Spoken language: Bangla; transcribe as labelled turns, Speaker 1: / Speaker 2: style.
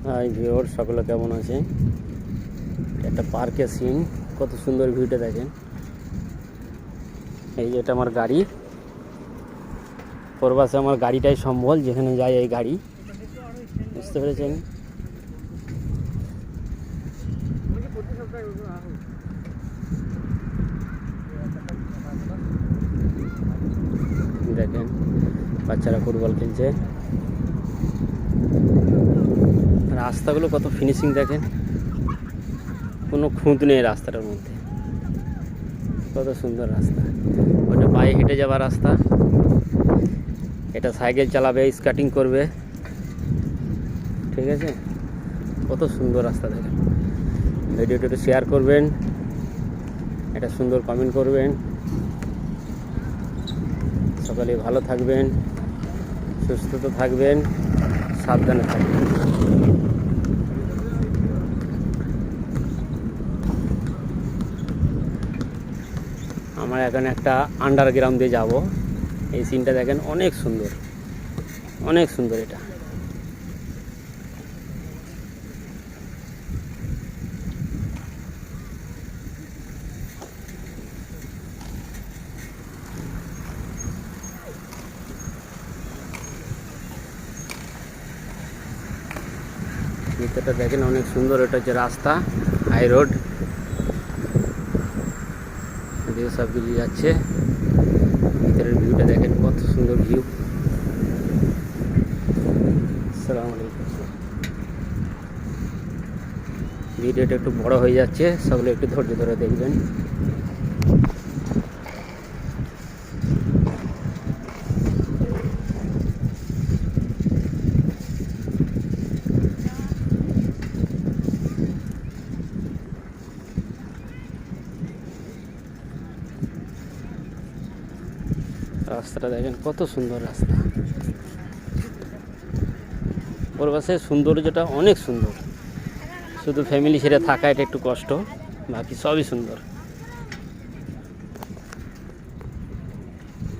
Speaker 1: হাই ভিউয়ার, সকলে কেমন আছে? একটা পার্কের সিন, কত সুন্দর ভিউটা দেখেন। এই যে এটা আমার গাড়ি, পরবাসে আমার গাড়িটাই সম্বল, যেখানে যাই এই গাড়ি, বুঝতে পেরেছেন? দেখেন বাচ্চারা ফুটবল খেলছে, রাস্তাগুলো কত ফিনিশিং দেখেন, কোনো খুঁত নেই রাস্তাটার মধ্যে, কত সুন্দর রাস্তা। ওটা পায়ে হেঁটে যাওয়ার রাস্তা, এটা সাইকেল চালাবে, স্কেটিং করবে, ঠিক আছে? কত সুন্দর রাস্তা দেখেন। ভিডিওটা একটু শেয়ার করবেন, একটা সুন্দর কমেন্ট করবেন। সকালে ভালো থাকবেন, সুস্থ থাকবেন, সাবধানে থাকবেন। আমরা এখন একটা আন্ডারগ্রাউন্ড দিয়ে যাব। এই সিনটা দেখেন, অনেক সুন্দর, অনেক সুন্দর। এটা ভিতরটা দেখেন, অনেক সুন্দর। এটা হচ্ছে রাস্তা, হাই রোড, এদিকে সব কিছু যাচ্ছে। ভিতরের ভিউটা দেখেন, কত সুন্দর ভিউ। আসসালামু আলাইকুম। ভিডিওটা একটু বড় হয়ে যাচ্ছে, সকলে একটু ধৈর্য ধরে দেখবেন। রাস্তাটা দেখেন, কত সুন্দর রাস্তা। পরবাসের সৌন্দর্যটা অনেক সুন্দর, শুধু ফ্যামিলি ছেড়ে থাকা এটা একটু কষ্ট, বাকি সবই সুন্দর।